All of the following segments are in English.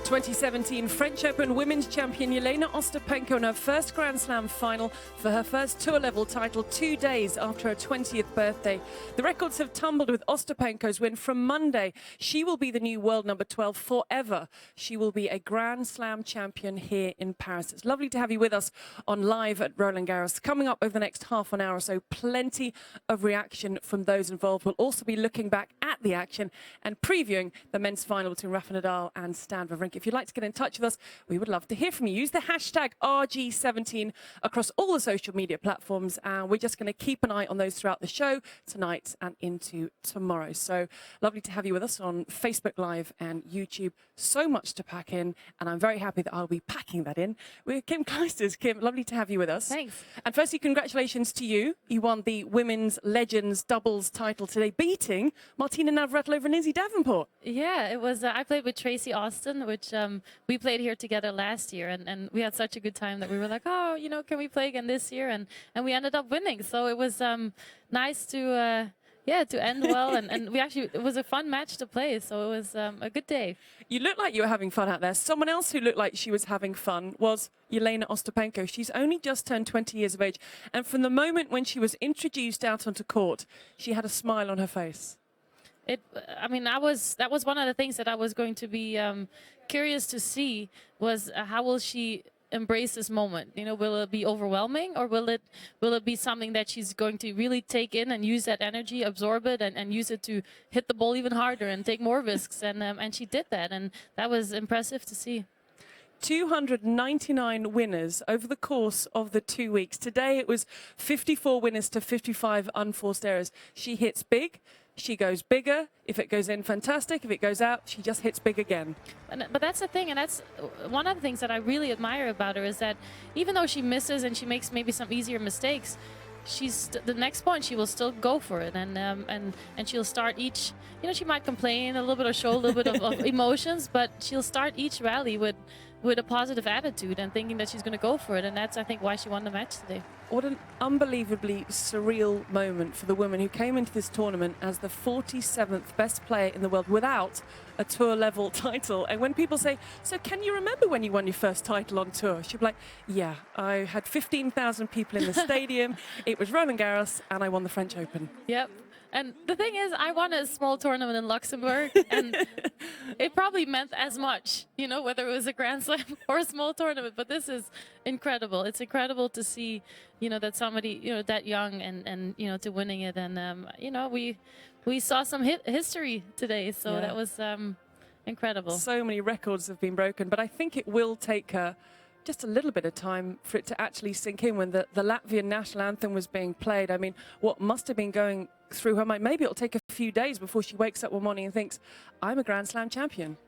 2017 French Open Women's Champion Jelena Ostapenko in her first Grand Slam final for her first tour-level title 2 days after her 20th birthday. The records have tumbled with Ostapenko's win from Monday. She will be the new world number 12 forever. She will be a Grand Slam champion here in Paris. It's lovely to have you with us on live at Roland-Garros. Coming up over the next half an hour or so, plenty of reaction from those involved. We'll also be looking back at the action and previewing the men's final between Rafa Nadal and Stan Wawrinka. If you'd like to get in touch with us, we would love to hear from you. Use the hashtag RG17 across all the social media platforms, and we're just going to keep an eye on those throughout the show tonight and into tomorrow. So lovely to have you with us on Facebook Live and YouTube. So much to pack in, and I'm very happy that I'll be packing that in with Kim Clijsters. Kim, lovely to have you with us. Thanks. And firstly, congratulations to you. You won the Women's Legends doubles title today, beating Martina Navratilova and Izzy Davenport. Yeah, it was. I played with Tracy Austin, which we played here together last year, and we had such a good time that we were like, oh, you know, can we play again this year? And we ended up winning. So it was nice to end well, and it was a fun match to play. So it was a good day. You look like you were having fun out there. Someone else who looked like she was having fun was Jelena Ostapenko. She's only just turned 20 years of age, and from the moment when she was introduced out onto court, she had a smile on her face. That was one of the things that I was going to be curious to see was how will she embrace this moment? You know, will it be overwhelming, or will it be something that she's going to really take in and use that energy, absorb it, and use it to hit the ball even harder and take more risks? And she did that, and that was impressive to see. 299 winners over the course of the 2 weeks. Today it was 54 winners to 55 unforced errors. She hits big. She goes bigger. If it goes in, fantastic. If it goes out, she just hits big again. But that's the thing, and that's one of the things that I really admire about her, is that even though she misses and she makes maybe some easier mistakes, the next point she will still go for it, and she'll start each. You know, she might complain a little bit or show a little bit of emotions, but she'll start each rally with a positive attitude and thinking that she's going to go for it, and that's, I think, why she won the match today. What an unbelievably surreal moment for the woman who came into this tournament as the 47th best player in the world without a tour-level title. And when people say, so can you remember when you won your first title on tour? She'd be like, yeah, I had 15,000 people in the stadium, it was Roland-Garros, and I won the French Open. Yep. And the thing is, I won a small tournament in Luxembourg, and it probably meant as much, you know, whether it was a Grand Slam or a small tournament. But this is incredible. It's incredible to see, you know, that somebody, you know, that young and you know, to winning it. And, you know, we saw some history today, so yeah. That was incredible. So many records have been broken, but I think it will take her just a little bit of time for it to actually sink in. When the Latvian national anthem was being played, I mean, what must have been going through her mind? Maybe it'll take a few days before she wakes up one morning and thinks, I'm a Grand Slam champion.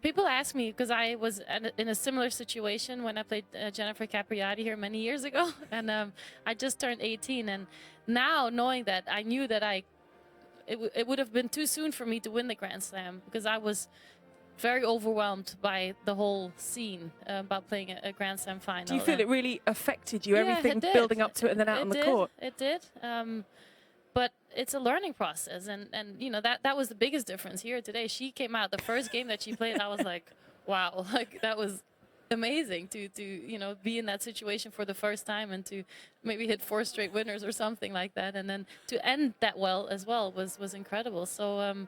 People ask me, because I was in a similar situation when I played Jennifer Capriati here many years ago, and I just turned 18, and now knowing that, I knew that it would have been too soon for me to win the Grand Slam, because I was very overwhelmed by the whole scene about playing a Grand Slam final. Do you feel it really affected you, yeah, everything building up to it and then out on the court? It did. But it's a learning process, and you know, that was the biggest difference here today. She came out, the first game that she played, I was like, wow, like that was amazing to you know, be in that situation for the first time and to maybe hit 4 straight winners or something like that, and then to end that well as well was incredible. So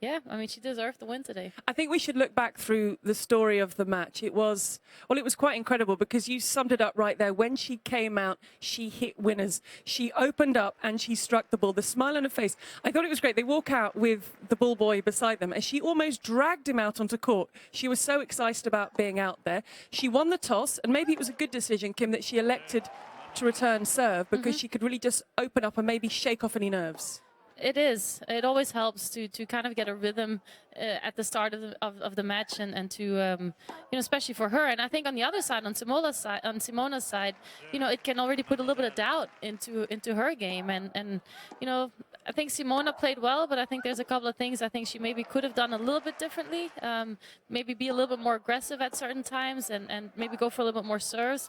yeah, I mean, she deserved the win today. I think we should look back through the story of the match. It was quite incredible, because you summed it up right there. When she came out, she hit winners. She opened up and she struck the ball. The smile on her face, I thought it was great. They walk out with the ball boy beside them, and she almost dragged him out onto court. She was so excited about being out there. She won the toss, and maybe it was a good decision, Kim, that she elected to return serve, because she could really just open up and maybe shake off any nerves. It is. It always helps to kind of get a rhythm at the start of the match, and to you know, especially for her. And I think on the other side, on Simona's side, you know, it can already put a little bit of doubt into her game. And you know, I think Simona played well, but I think there's a couple of things I think she maybe could have done a little bit differently. Maybe be a little bit more aggressive at certain times, and maybe go for a little bit more serves.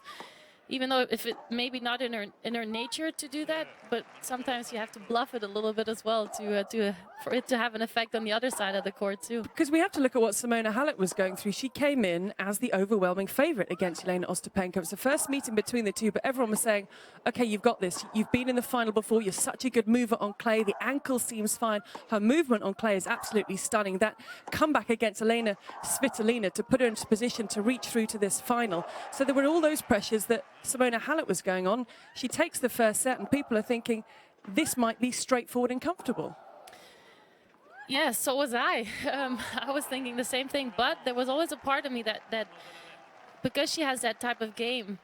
even though if it maybe not in her nature to do that, but sometimes you have to bluff it a little bit as well for it to have an effect on the other side of the court too. Because we have to look at what Simona Halep was going through. She came in as the overwhelming favourite against Jelena Ostapenko. It was the first meeting between the two, but everyone was saying, okay, you've got this. You've been in the final before. You're such a good mover on clay. The ankle seems fine. Her movement on clay is absolutely stunning. That comeback against Elena Svitolina to put her into position to reach through to this final. So there were all those pressures that Simona Halep was going on. She takes the first set and people are thinking this might be straightforward and comfortable. Yeah, so was I. I was thinking the same thing, but there was always a part of me that because she has that type of game,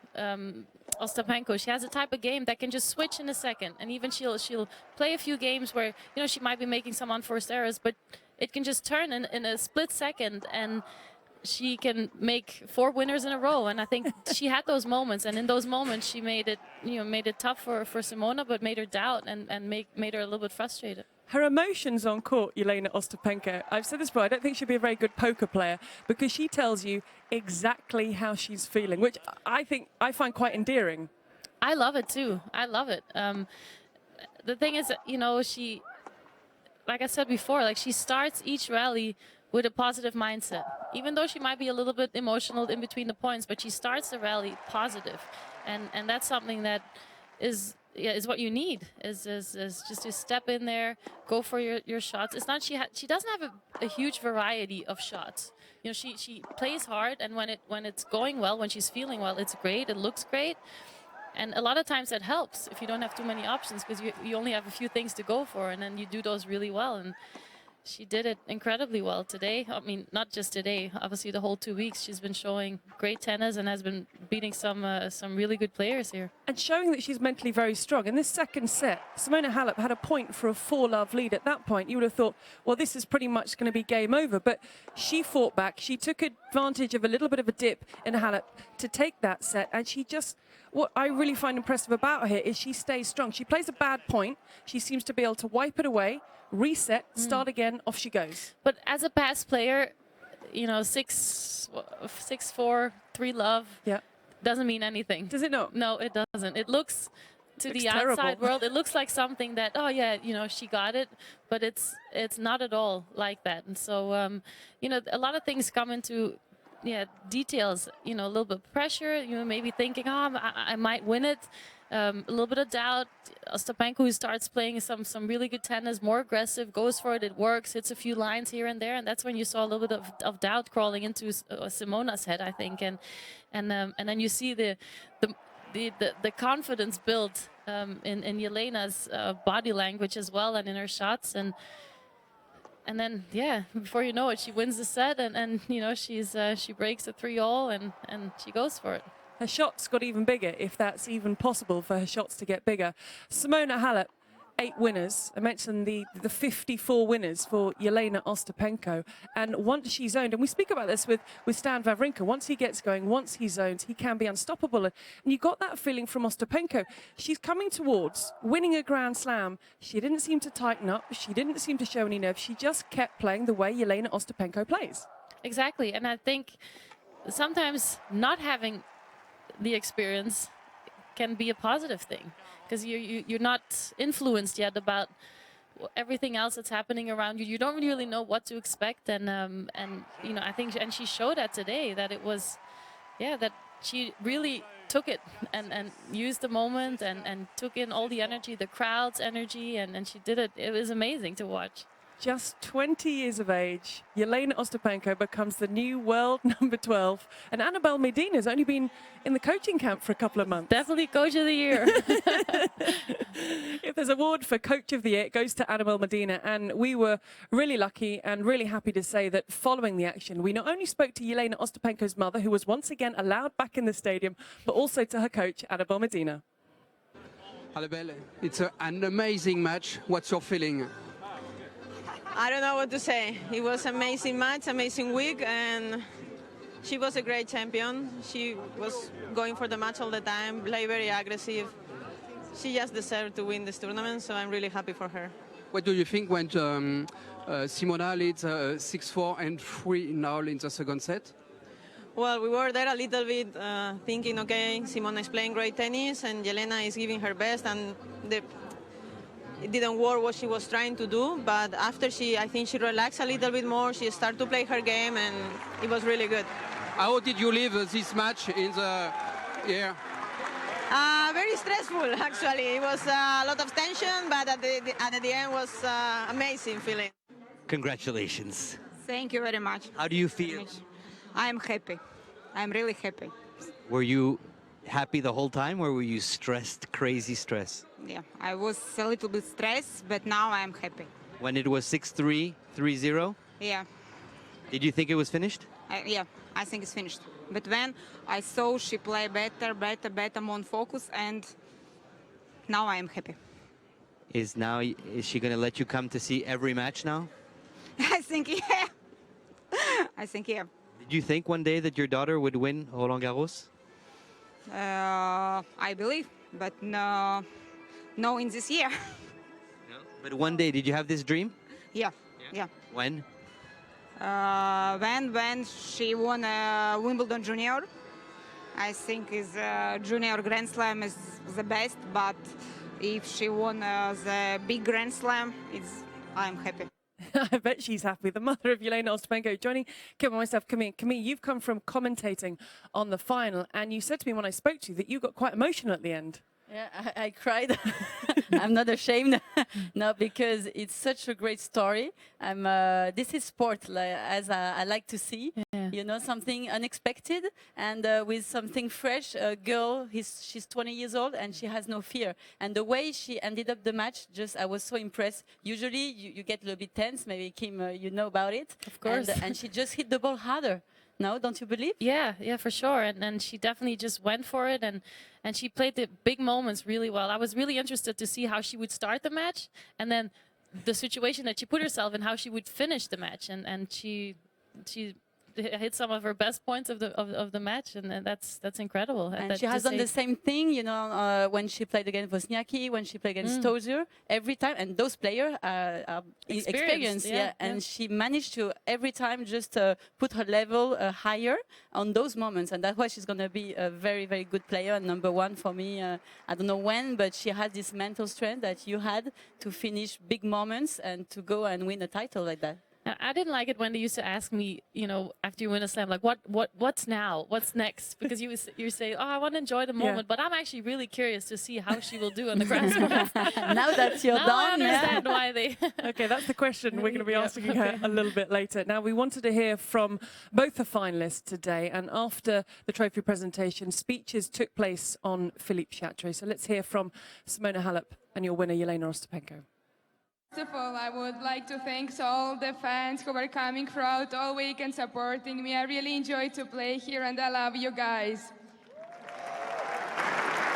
Ostapenko, she has a type of game that can just switch in a second, and even she'll play a few games where she might be making some unforced errors, but it can just turn in a split second, and she can make 4 winners in a row. And I think she had those moments, and in those moments she made it tough for Simona, but made her doubt and made her a little bit frustrated. Her emotions on court, Jelena Ostapenko, I've said this before, I don't think she'll be a very good poker player because she tells you exactly how she's feeling, which I find quite endearing. I love it too. I love it. The thing is, she, like I said before, like she starts each rally with a positive mindset, even though she might be a little bit emotional in between the points, but she starts the rally positive. And that's something that is what you need, is just to step in there, go for your shots. It's not, she doesn't have a huge variety of shots. She plays hard, and when it's going well, when she's feeling well, it's great, it looks great. And a lot of times that helps if you don't have too many options, because you only have a few things to go for, and then you do those really well. And she did it incredibly well today. I mean, not just today. Obviously, the whole 2 weeks she's been showing great tennis and has been beating some really good players here. And showing that she's mentally very strong. In this second set, Simona Halep had a point for a 4-love lead. At that point, you would have thought, well, this is pretty much going to be game over. But she fought back. She took advantage of a little bit of a dip in Halep to take that set. And she just, what I really find impressive about her here is she stays strong. She plays a bad point. She seems to be able to wipe it away, reset, start again, off she goes. But as a past player, 6-4, 3-love, yeah, doesn't mean anything. Does it not? No, it doesn't. It looks, to the terrible. outside world, it looks like something that, oh yeah, she got it, but it's not at all like that. And so, a lot of things come into details, a little bit of pressure, maybe thinking, I might win it. A little bit of doubt. Ostapenko, who starts playing some really good tennis, more aggressive, goes for it, it works, hits a few lines here and there, and that's when you saw a little bit of doubt crawling into Simona's head, I think, and then you see the confidence build in Jelena's body language as well, and in her shots, and then before you know it, she wins the set, and she breaks a 3-all, and she goes for it. Her shots got even bigger, if that's even possible for her shots to get bigger. Simona Halep, 8 winners. I mentioned the 54 winners for Jelena Ostapenko. And once she's owned, and we speak about this with Stan Wawrinka, once he gets going, once he's owned, he can be unstoppable. And you got that feeling from Ostapenko. She's coming towards winning a Grand Slam. She didn't seem to tighten up. She didn't seem to show any nerve. She just kept playing the way Jelena Ostapenko plays. Exactly. And I think sometimes not having the experience can be a positive thing, because you're not influenced yet about everything else that's happening around you. You don't really know what to expect, and I think, and she showed that today, that it was, that she really took it and used the moment and took in all the energy, the crowd's energy, and she did it. It was amazing to watch. Just 20 years of age, Jelena Ostapenko becomes the new world number 12. And Annabelle Medina's only been in the coaching camp for a couple of months. Definitely Coach of the Year. If there's an award for Coach of the Year, it goes to Annabelle Medina. And we were really lucky and really happy to say that following the action, we not only spoke to Jelena Ostapenko's mother, who was once again allowed back in the stadium, but also to her coach, Annabelle Medina. Annabelle, it's an amazing match. What's your feeling? I don't know what to say. It was an amazing match, amazing week, and she was a great champion. She was going for the match all the time, play very aggressive. She just deserved to win this tournament, so I'm really happy for her. What do you think when Simona leads 6-4 and 3 now in the second set? Well, we were there a little bit thinking, okay, Simona is playing great tennis and Jelena is giving her best, and it didn't work what she was trying to do. But after I think she relaxed a little bit more, she started to play her game, and it was really good. How did you live this match in the air? Very stressful, actually. It was a lot of tension, but at the end was amazing feeling. Congratulations. Thank you very much. How do you feel? I'm happy. I'm really happy. Were you happy the whole time, or were you stressed, crazy stress? Yeah, I was a little bit stressed, but now I'm happy. When it was 6-3, 3-0, Yeah, did you think it was finished? I think it's finished. But when I saw she play better, more focus, and now I am happy. Is she going to let you come to see every match now? I think, yeah. I think, yeah. Did you think one day that your daughter would win Roland-Garros? I believe, but no in this year. No. But one day, did you have this dream? Yeah. When? When she won Wimbledon Junior, I think is Junior Grand Slam is the best. But if she won the big Grand Slam, I'm happy. I bet she's happy. The mother of Jelena Ostapenko joining Kim and myself. Camille, you've come from commentating on the final, and you said to me when I spoke to you that you got quite emotional at the end. Yeah, I cried. I'm not ashamed. No, because it's such a great story. This is sport, as I like to see. Yeah. You know, something unexpected and with something fresh. A girl, she's 20 years old and she has no fear. And the way she ended up the match, I was so impressed. Usually you get a little bit tense. Maybe Kim, you know about it. Of course. And she just hit the ball harder. No, don't you believe? Yeah, for sure. And she definitely just went for it, and she played the big moments really well. I was really interested to see how she would start the match, and then the situation that she put herself in, how she would finish the match. And she hit some of her best points of the match, and that's incredible. And she has done the same thing, you know, when she played against Wozniacki, when she played against Tozier, every time. And those players are experienced, yeah. And she managed to every time just put her level higher on those moments, and that's why she's going to be a very, very good player and number one for me. I don't know when, but she has this mental strength that you had to finish big moments and to go and win a title like that. I didn't like it when they used to ask me, you know, after you win a slam, like, what's now? What's next? Because you say, oh, I want to enjoy the moment, but I'm actually really curious to see how she will do on the grass court. Now that you're done, I understand why they... Okay, that's the question we're going to be asking her a little bit later. Now, we wanted to hear from both the finalists today, and after the trophy presentation, speeches took place on Philippe Chatrier. So let's hear from Simona Halep and your winner, Jelena Ostapenko. First of all, I would like to thank all the fans who were coming throughout all week and supporting me. I really enjoyed to play here, and I love you guys.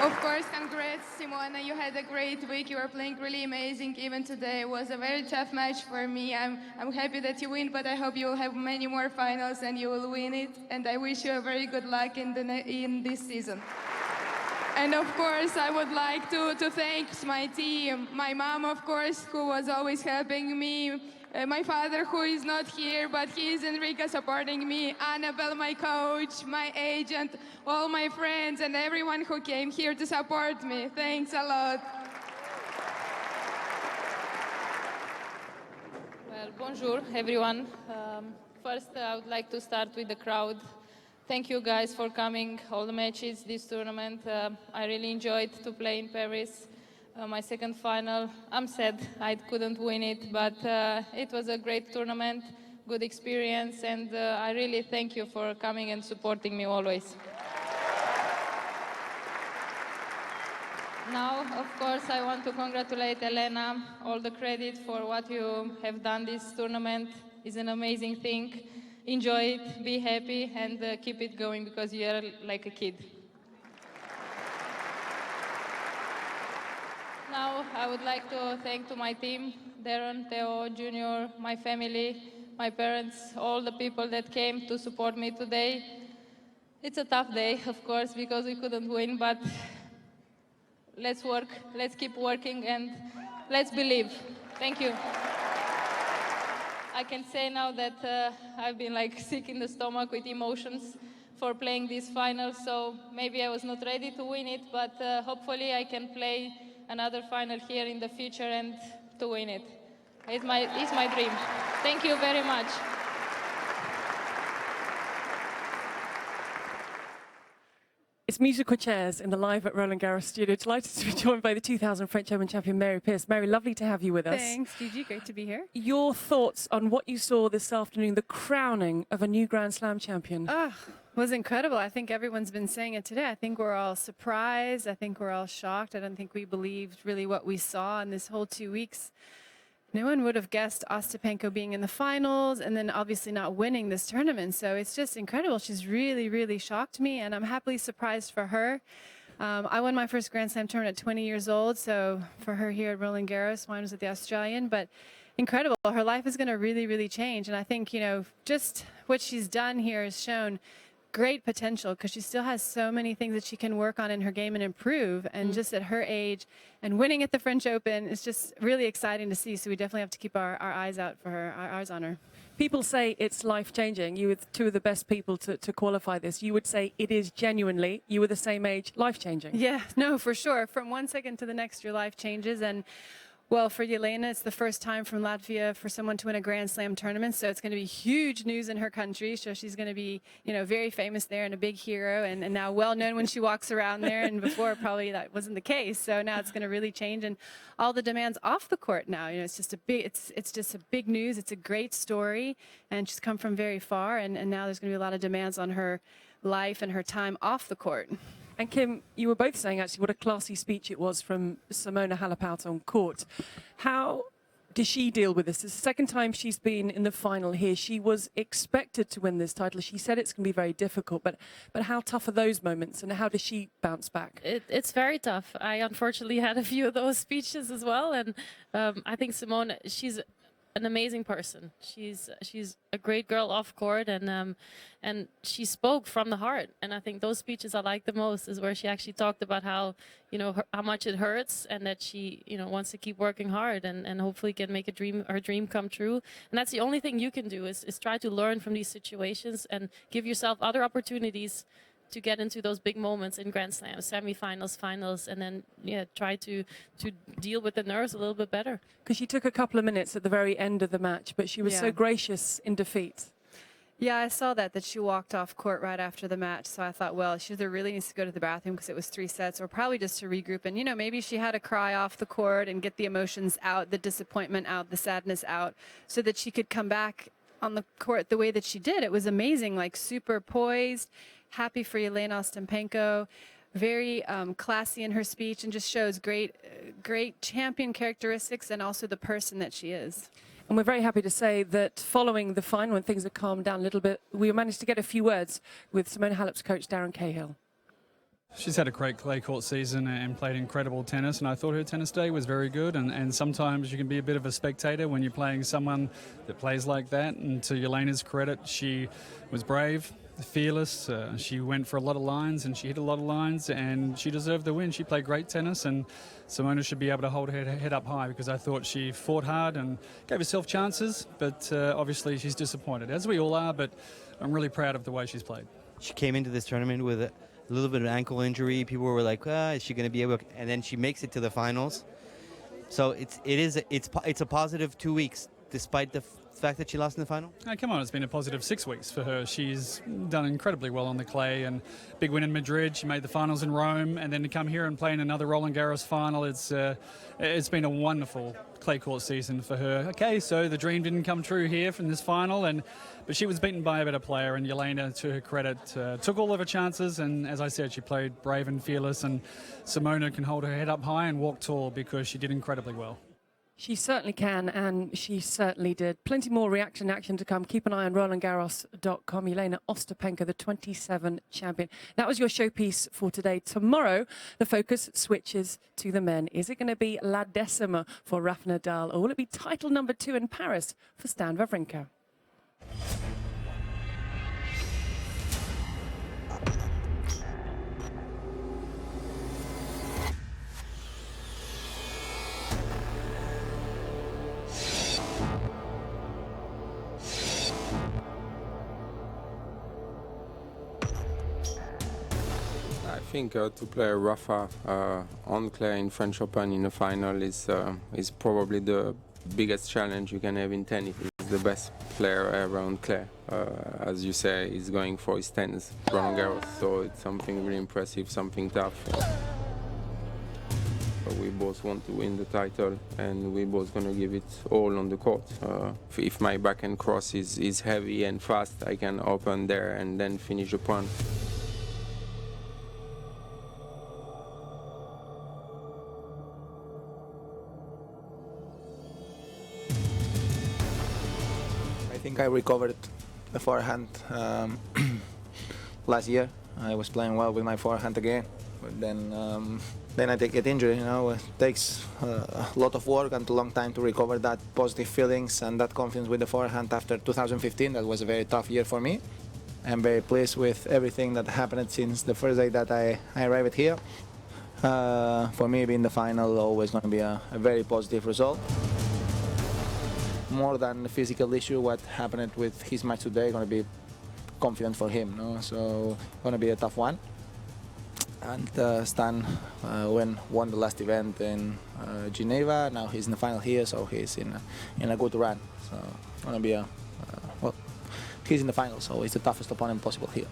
Of course, congrats, Simona. You had a great week. You were playing really amazing. Even today it was a very tough match for me. I'm happy that you win, but I hope you will have many more finals and you will win it. And I wish you a very good luck in this season. And of course, I would like to thank my team, my mom, of course, who was always helping me, my father, who is not here, but he is in Riga supporting me, Annabelle, my coach, my agent, all my friends, and everyone who came here to support me. Thanks a lot. Well, bonjour, everyone. First, I would like to start with the crowd. Thank you guys for coming, all the matches, this tournament. I really enjoyed to play in Paris. My second final, I'm sad I couldn't win it, but it was a great tournament, good experience, and I really thank you for coming and supporting me always. Now, of course, I want to congratulate Elena. All the credit for what you have done this tournament is an amazing thing. Enjoy it, be happy, and keep it going because you are like a kid. Now, I would like to thank to my team, Darren, Theo, Junior, my family, my parents, all the people that came to support me today. It's a tough day, of course, because we couldn't win, but let's work, let's keep working, and let's believe. Thank you. I can say now that I've been like sick in the stomach with emotions, for playing this final. So maybe I was not ready to win it, but hopefully I can play another final here in the future and to win it. It's my dream. Thank you very much. It's musical chairs in the live at Roland-Garros studio. Delighted to be joined by the 2000 French Open champion, Mary Pierce. Mary, lovely to have you with us. Thanks, Gigi. Great to be here. Your thoughts on what you saw this afternoon, the crowning of a new Grand Slam champion? Was incredible. I think everyone's been saying it today. I think we're all surprised. I think we're all shocked. I don't think we believed really what we saw in this whole 2 weeks. No one would have guessed Ostapenko being in the finals and then obviously not winning this tournament. So it's just incredible. She's really, really shocked me, and I'm happily surprised for her. I won my first Grand Slam tournament at 20 years old, so for her here at Roland-Garros, mine was at the Australian, but incredible. Her life is going to really, really change, and I think, you know, just what she's done here has shown great potential because she still has so many things that she can work on in her game and improve, and just at her age and winning at the French Open is just really exciting to see. So we definitely have to keep our eyes out for her, our eyes on her. People say it's life-changing. You were two of the best people to qualify this. You would say it is genuinely, you were the same age, life-changing. Yeah, no, for sure. From 1 second to the next, your life changes. And well, for Jelena, it's the first time from Latvia for someone to win a Grand Slam tournament, so it's going to be huge news in her country. So she's going to be, you know, very famous there and a big hero, and now well known when she walks around there. And before, probably that wasn't the case. So now it's going to really change, and all the demands off the court now. You know, it's just a big, it's just a big news. It's a great story, and she's come from very far, and now there's going to be a lot of demands on her life and her time off the court. And Kim, you were both saying actually what a classy speech it was from Simona Halep out on court. How does she deal with this? It's the second time she's been in the final here. She was expected to win this title. She said it's going to be very difficult, but how tough are those moments, and how does she bounce back? It's very tough. I unfortunately had a few of those speeches as well, and I think Simona, she's an amazing person. She's a great girl off court, and she spoke from the heart. And I think those speeches I like the most is where she actually talked about how, you know, how much it hurts, and that she, you know, wants to keep working hard and hopefully can make her dream come true. And that's the only thing you can do is try to learn from these situations and give yourself other opportunities to get into those big moments in Grand Slams, semifinals, finals, and then try to deal with the nerves a little bit better. Because she took a couple of minutes at the very end of the match, but she was so gracious in defeat. Yeah, I saw that she walked off court right after the match. So I thought, well, she either really needs to go to the bathroom because it was 3 sets, or probably just to regroup. And, you know, maybe she had to cry off the court and get the emotions out, the disappointment out, the sadness out, so that she could come back on the court the way that she did. It was amazing, like super poised, happy for Jelena Ostapenko, very classy in her speech, and just shows great champion characteristics and also the person that she is. And we're very happy to say that following the final, when things have calmed down a little bit, we managed to get a few words with Simona Halep's coach, Darren Cahill. She's had a great clay court season and played incredible tennis, and I thought her tennis day was very good, and sometimes you can be a bit of a spectator when you're playing someone that plays like that. And to Jelena's credit, she was brave, fearless. She went for a lot of lines and she hit a lot of lines, and she deserved the win. She played great tennis, and Simona should be able to hold her head up high, because I thought she fought hard and gave herself chances, but obviously she's disappointed, as we all are, but I'm really proud of the way she's played. She came into this tournament with a little bit of ankle injury. People were like, is she going to be able to? And then she makes it to the finals. So it's a positive 2 weeks, despite the fact that she lost in the final? Oh, come on, it's been a positive 6 weeks for her. She's done incredibly well on the clay, and big win in Madrid. She made the finals in Rome, and then to come here and play in another Roland-Garros final, it's been a wonderful clay court season for her. Okay, so the dream didn't come true here from this final, but she was beaten by a better player, and Jelena, to her credit, took all of her chances, and as I said, she played brave and fearless, and Simona can hold her head up high and walk tall because she did incredibly well. She certainly can, and she certainly did. Plenty more reaction action to come. Keep an eye on RolandGarros.com. Jelena Ostapenko, the 27 champion. That was your showpiece for today. Tomorrow, the focus switches to the men. Is it going to be La Decima for Rafa Nadal, or will it be title number 2 in Paris for Stan Wawrinka? think to play Rafa on clay in French Open in the final is probably the biggest challenge you can have in tennis. He's the best player ever on clay. As you say, he's going for his 10th Roland-Garros, so it's something really impressive, something tough. We both want to win the title, and we both going to give it all on the court. If my backhand cross is heavy and fast, I can open there and then finish the point. I think I recovered the forehand last year. I was playing well with my forehand again, but then I get injured. You know, it takes a lot of work and a long time to recover that positive feelings and that confidence with the forehand after 2015. That was a very tough year for me. I'm very pleased with everything that happened since the first day that I arrived here. For me, being the final always going to be a very positive result. More than the physical issue, what happened with his match today going to be confident for him. No? So going to be a tough one. And Stan won the last event in Geneva. Now he's in the final here, so he's in a good run. So going to be well, he's in the final, so he's the toughest opponent possible here.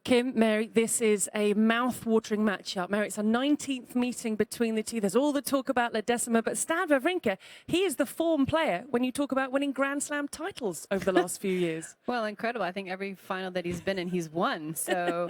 Kim, Mary, this is a mouth-watering matchup. Mary, it's a 19th meeting between the two. There's all the talk about La Decima, but Stan Wawrinka, he is the form player when you talk about winning Grand Slam titles over the last few years. Well, incredible. I think every final that he's been in, he's won. So,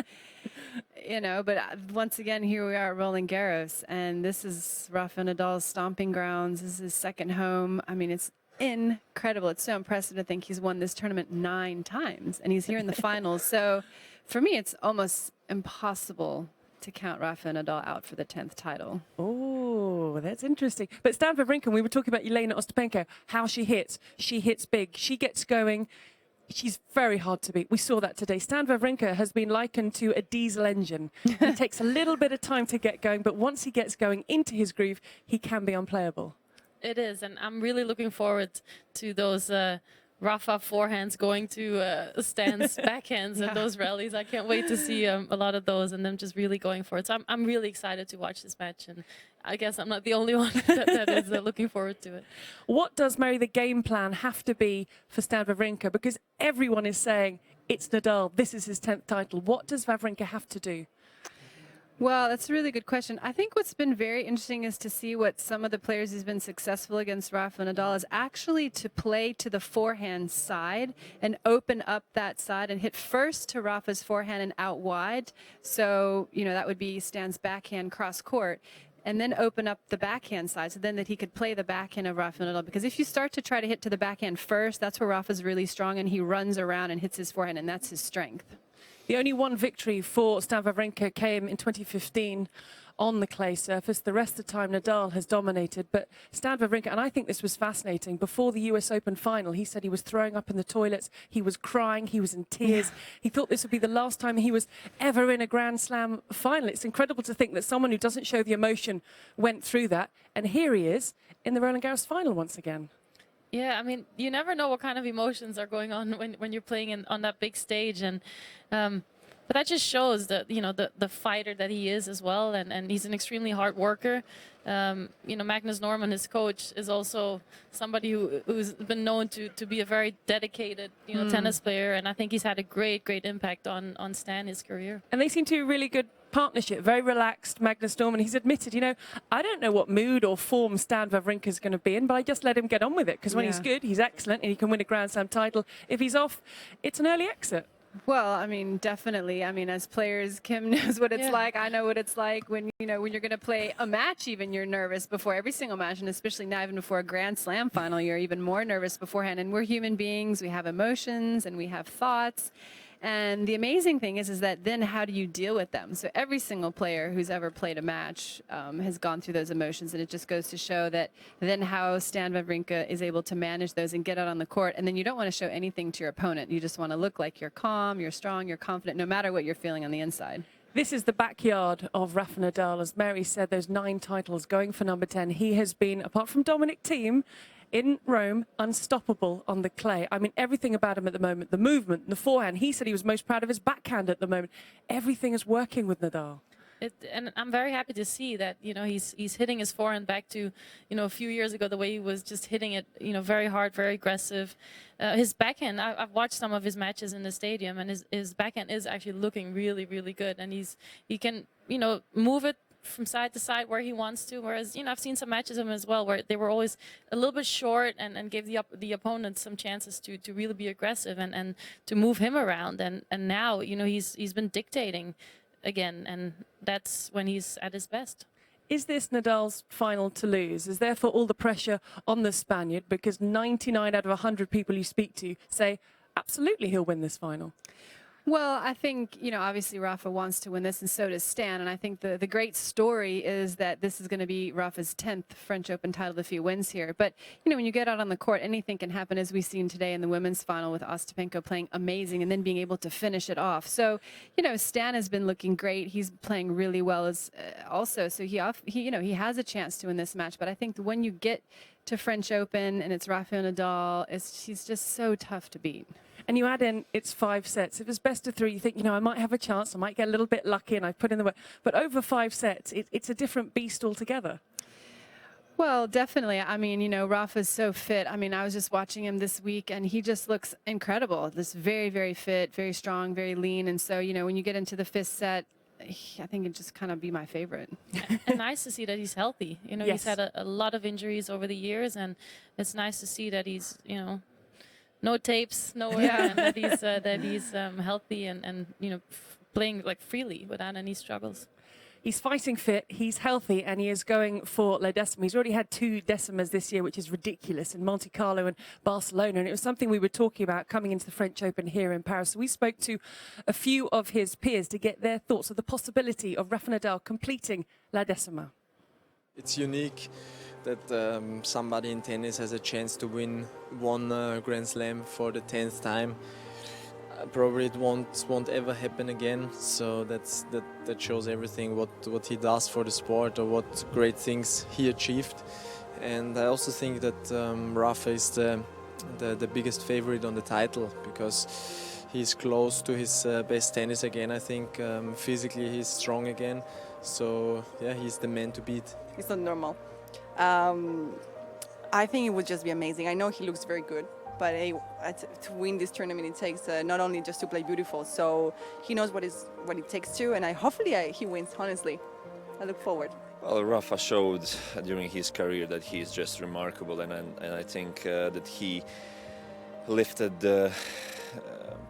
you know, but once again, here we are at Roland-Garros, and this is Rafa Nadal's stomping grounds. This is his second home. I mean, it's incredible. It's so impressive to think he's won this tournament 9 times, and he's here in the finals. So, for me, it's almost impossible to count Rafa Nadal out for the 10th title. Oh, that's interesting. But Stan Wawrinka, we were talking about Jelena Ostapenko, how she hits. She hits big. She gets going. She's very hard to beat. We saw that today. Stan Wawrinka has been likened to a diesel engine. It takes a little bit of time to get going, but once he gets going into his groove, he can be unplayable. It is, and I'm really looking forward to those Rafa forehands going to Stan's backhands and those rallies. I can't wait to see a lot of those and them just really going for it. So I'm really excited to watch this match, and I guess I'm not the only one that is looking forward to it. What does, Mary, the game plan have to be for Stan Wawrinka? Because everyone is saying it's Nadal, this is his 10th title. What does Wawrinka have to do? Well, that's a really good question. I think what's been very interesting is to see what some of the players who's been successful against Rafa Nadal is actually to play to the forehand side and open up that side and hit first to Rafa's forehand and out wide. So, you know, that would be Stan's backhand cross court. And then open up the backhand side so then that he could play the backhand of Rafa Nadal. Because if you start to try to hit to the backhand first, that's where Rafa's really strong and he runs around and hits his forehand, and that's his strength. The only one victory for Stan Wawrinka came in 2015 on the clay surface. The rest of the time, Nadal has dominated. But Stan Wawrinka, and I think this was fascinating, before the US Open final, he said he was throwing up in the toilets, he was crying, he was in tears. Yeah. He thought this would be the last time he was ever in a Grand Slam final. It's incredible to think that someone who doesn't show the emotion went through that. And here he is in the Roland-Garros final once again. Yeah, I mean, you never know what kind of emotions are going on when you're playing on that big stage, and but that just shows that, you know, the fighter that he is as well, and he's an extremely hard worker. You know, Magnus Norman, his coach, is also somebody who's been known to be a very dedicated, you know, tennis player, and I think he's had a great impact on Stan, his career. And they seem to be a really good partnership, very relaxed. Magnus Norman, he's admitted, you know, I don't know what mood or form Stan Wawrinka is going to be in, but I just let him get on with it, because when he's good, he's excellent, and he can win a Grand Slam title. If he's off, it's an early exit. Well, I mean, definitely. I mean, as players, Kim knows what it's like. I know what it's like when, you know, when you're going to play a match, even you're nervous before every single match, and especially now even before a Grand Slam final, you're even more nervous beforehand. And we're human beings. We have emotions and we have thoughts. And the amazing thing is that then how do you deal with them? So every single player who's ever played a match has gone through those emotions, and it just goes to show that then how Stan Wawrinka is able to manage those and get out on the court. And then you don't want to show anything to your opponent. You just want to look like you're calm, you're strong, you're confident, no matter what you're feeling on the inside. This is the backyard of Rafa Nadal. As Mary said, those 9 titles going for number 10. He has been, apart from Dominic Thiem, in Rome, unstoppable on the clay. I mean, everything about him at the moment, the movement, the forehand. He said he was most proud of his backhand at the moment. Everything is working with Nadal. And I'm very happy to see that, you know, he's hitting his forehand back to, you know, a few years ago, the way he was just hitting it, you know, very hard, very aggressive. His backhand, I've watched some of his matches in the stadium, and his backhand is actually looking really, really good. And he can, you know, move it from side to side where he wants to. Whereas, you know, I've seen some matches of him as well where they were always a little bit short and gave the opponent some chances to really be aggressive and to move him around. And now, you know, he's been dictating again, and that's when he's at his best. Is this Nadal's final to lose? Is therefore all the pressure on the Spaniard? Because 99 out of 100 people you speak to say absolutely he'll win this final. Well, I think, you know, obviously Rafa wants to win this, and so does Stan. And I think the great story is that this is going to be Rafa's 10th French Open title if he wins here. But, you know, when you get out on the court, anything can happen, as we've seen today in the women's final with Ostapenko playing amazing and then being able to finish it off. So, you know, Stan has been looking great. He's playing really well as also. So he you know, he has a chance to win this match. But I think when you get to French Open and it's Rafael Nadal, he's just so tough to beat. And you add in, it's 5 sets. If it's best of 3, you think, you know, I might have a chance. I might get a little bit lucky and I put in the work. But over 5 sets, it's a different beast altogether. Well, definitely. I mean, you know, Rafa's so fit. I mean, I was just watching him this week, and he just looks incredible. This very, very fit, very strong, very lean. And so, you know, when you get into the 5th set, I think it'd just kind of be my favorite. And nice to see that he's healthy. You know, Yes. he's had a lot of injuries over the years, and it's nice to see that he's, you know, no tapes, nowhere, and that he's healthy and you know, playing like freely without any struggles. He's fighting fit, he's healthy, and he is going for La Decima. He's already had 2 decimas this year, which is ridiculous, in Monte Carlo and Barcelona. And it was something we were talking about coming into the French Open here in Paris. So we spoke to a few of his peers to get their thoughts of the possibility of Rafa Nadal completing La Decima. It's unique that somebody in tennis has a chance to win one Grand Slam for the 10th time. Probably it won't ever happen again. So that shows everything what he does for the sport, or what great things he achieved. And I also think that Rafa is the biggest favorite on the title, because he's close to his best tennis again. I think physically he's strong again. So yeah, he's the man to beat. It's not normal. I think it would just be amazing. I know he looks very good, but to win this tournament, it takes not only just to play beautiful. So he knows what it takes to, and hopefully he wins. Honestly, I look forward. Well, Rafa showed during his career that he is just remarkable, and I think that he lifted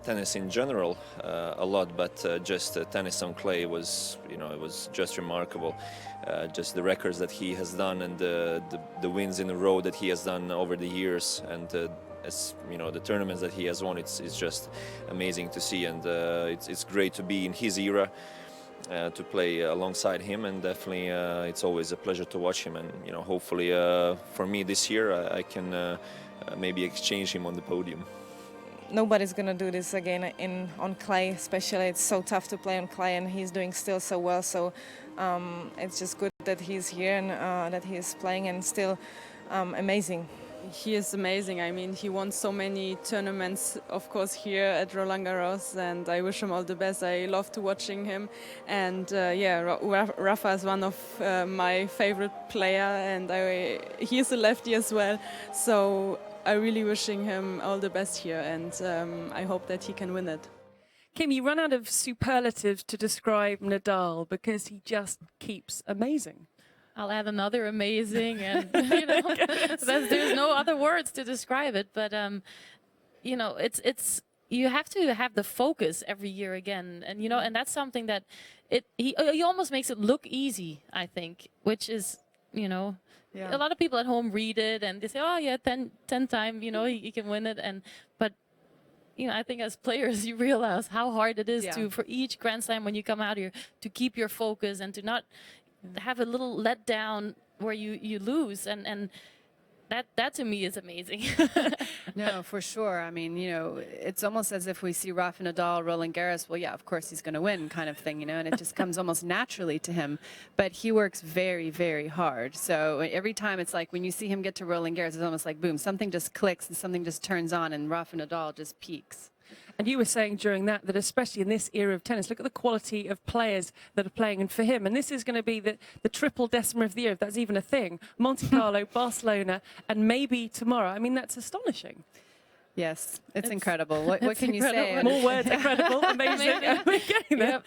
tennis in general a lot, but just tennis on clay was, you know, it was just remarkable. Just the records that he has done, and the wins in a row that he has done over the years, and as you know, the tournaments that he has won, it's just amazing to see, and it's great to be in his era, to play alongside him, and definitely it's always a pleasure to watch him. And you know, hopefully for me this year I can maybe exchange him on the podium. Nobody's going to do this again on clay, especially. It's so tough to play on clay, and he's doing still so well. So it's just good that he's here and that he's playing, and still amazing. He is amazing. I mean, he won so many tournaments, of course, here at Roland-Garros, and I wish him all the best. I love to watching him, and yeah, Rafa is one of my favorite player, and he is a lefty as well. So I really wishing him all the best here, and I hope that he can win it. Kim, you run out of superlatives to describe Nadal because he just keeps amazing. I'll add another amazing, and you know, there's no other words to describe it. But you know, it's you have to have the focus every year again, and you know, and that's something that he almost makes it look easy, I think, which is, you know. Yeah. A lot of people at home read it and they say, oh yeah, 10 times, you know, he can win it. But you know, I think as players you realize how hard it is for each Grand Slam when you come out here to keep your focus and to not have a little letdown where you lose. And that to me is amazing. No, for sure. I mean, you know, it's almost as if we see Rafa Nadal, Roland-Garros. Well, yeah, of course he's going to win, kind of thing, you know, and it just comes almost naturally to him. But he works very, very hard. So every time it's like when you see him get to Roland-Garros, it's almost like boom, something just clicks and something just turns on, and Rafa Nadal just peaks. And you were saying during that especially in this era of tennis, look at the quality of players that are playing. And for him, and this is going to be the triple decimer of the year, if that's even a thing, Monte Carlo, Barcelona, and maybe tomorrow. I mean, that's astonishing. Yes, it's incredible. What can you say? More words, incredible, amazing. We're getting there.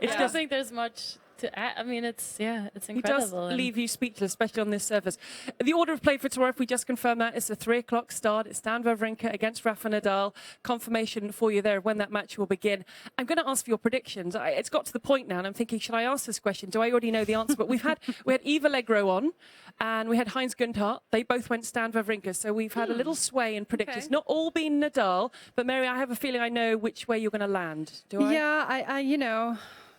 I don't think there's much to add. I mean, it's incredible. He does leave you speechless, especially on this surface. The order of play for tomorrow, if we just confirm that, it's a 3 o'clock start. It's Stan Wawrinka against Rafa Nadal. Confirmation for you there of when that match will begin. I'm going to ask for your predictions. It's got to the point now, and I'm thinking, should I ask this question? Do I already know the answer? But we had Eva Legro on, and we had Heinz Gundhardt. They both went Stan Wawrinka, so we've had a little sway in predictions. Okay. Not all being Nadal, but Mary, I have a feeling I know which way you're going to land. Do I? Yeah, I you know.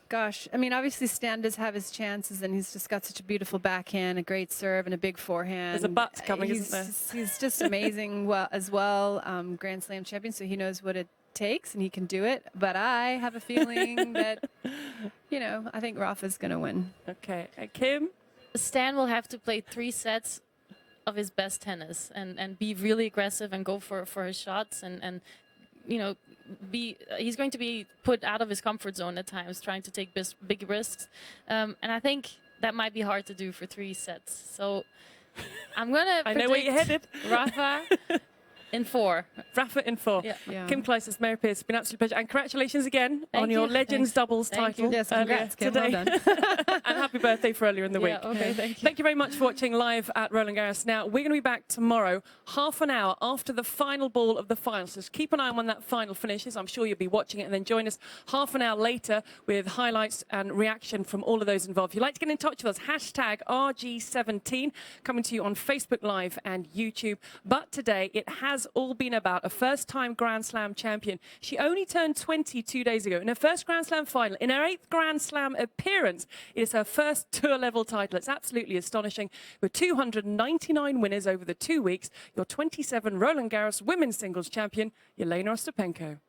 Gosh, I mean, obviously Stan does have his chances, and he's just got such a beautiful backhand, a great serve, and a big forehand. There's a but coming, isn't there? He's just amazing as well, Grand Slam champion, so he knows what it takes, and he can do it. But I have a feeling that, you know, I think Rafa's going to win. Okay. Kim? Stan will have to play 3 sets of his best tennis and be really aggressive and go for his shots and you know, he's going to be put out of his comfort zone at times, trying to take big risks. And I think that might be hard to do for 3 sets. So I'm going to I know where you're headed. Rafa in 4. Rafa in 4. Yeah. Kim Kleises, Mary Pierce, it's been an absolute pleasure. And congratulations again on your you. Legends Thanks. doubles Thank title. you. Yes, congrats, Kim. today. Well done. And happy birthday for earlier in the week. Okay, thank you. Thank you very much for watching live at Roland-Garros. Now, we're going to be back tomorrow, half an hour after the final ball of the final. So just keep an eye on when that final finishes. I'm sure you'll be watching it. And then join us half an hour later with highlights and reaction from all of those involved. If you'd like to get in touch with us, hashtag RG17, coming to you on Facebook Live and YouTube. But today, it has all been about a first-time Grand Slam champion. She only turned 20 2 days ago. In her first Grand Slam final, in her 8th Grand Slam appearance, it is her first tour-level title. It's absolutely astonishing. With 299 winners over the 2 weeks, your 27 Roland-Garros women's singles champion, Jelena Ostapenko.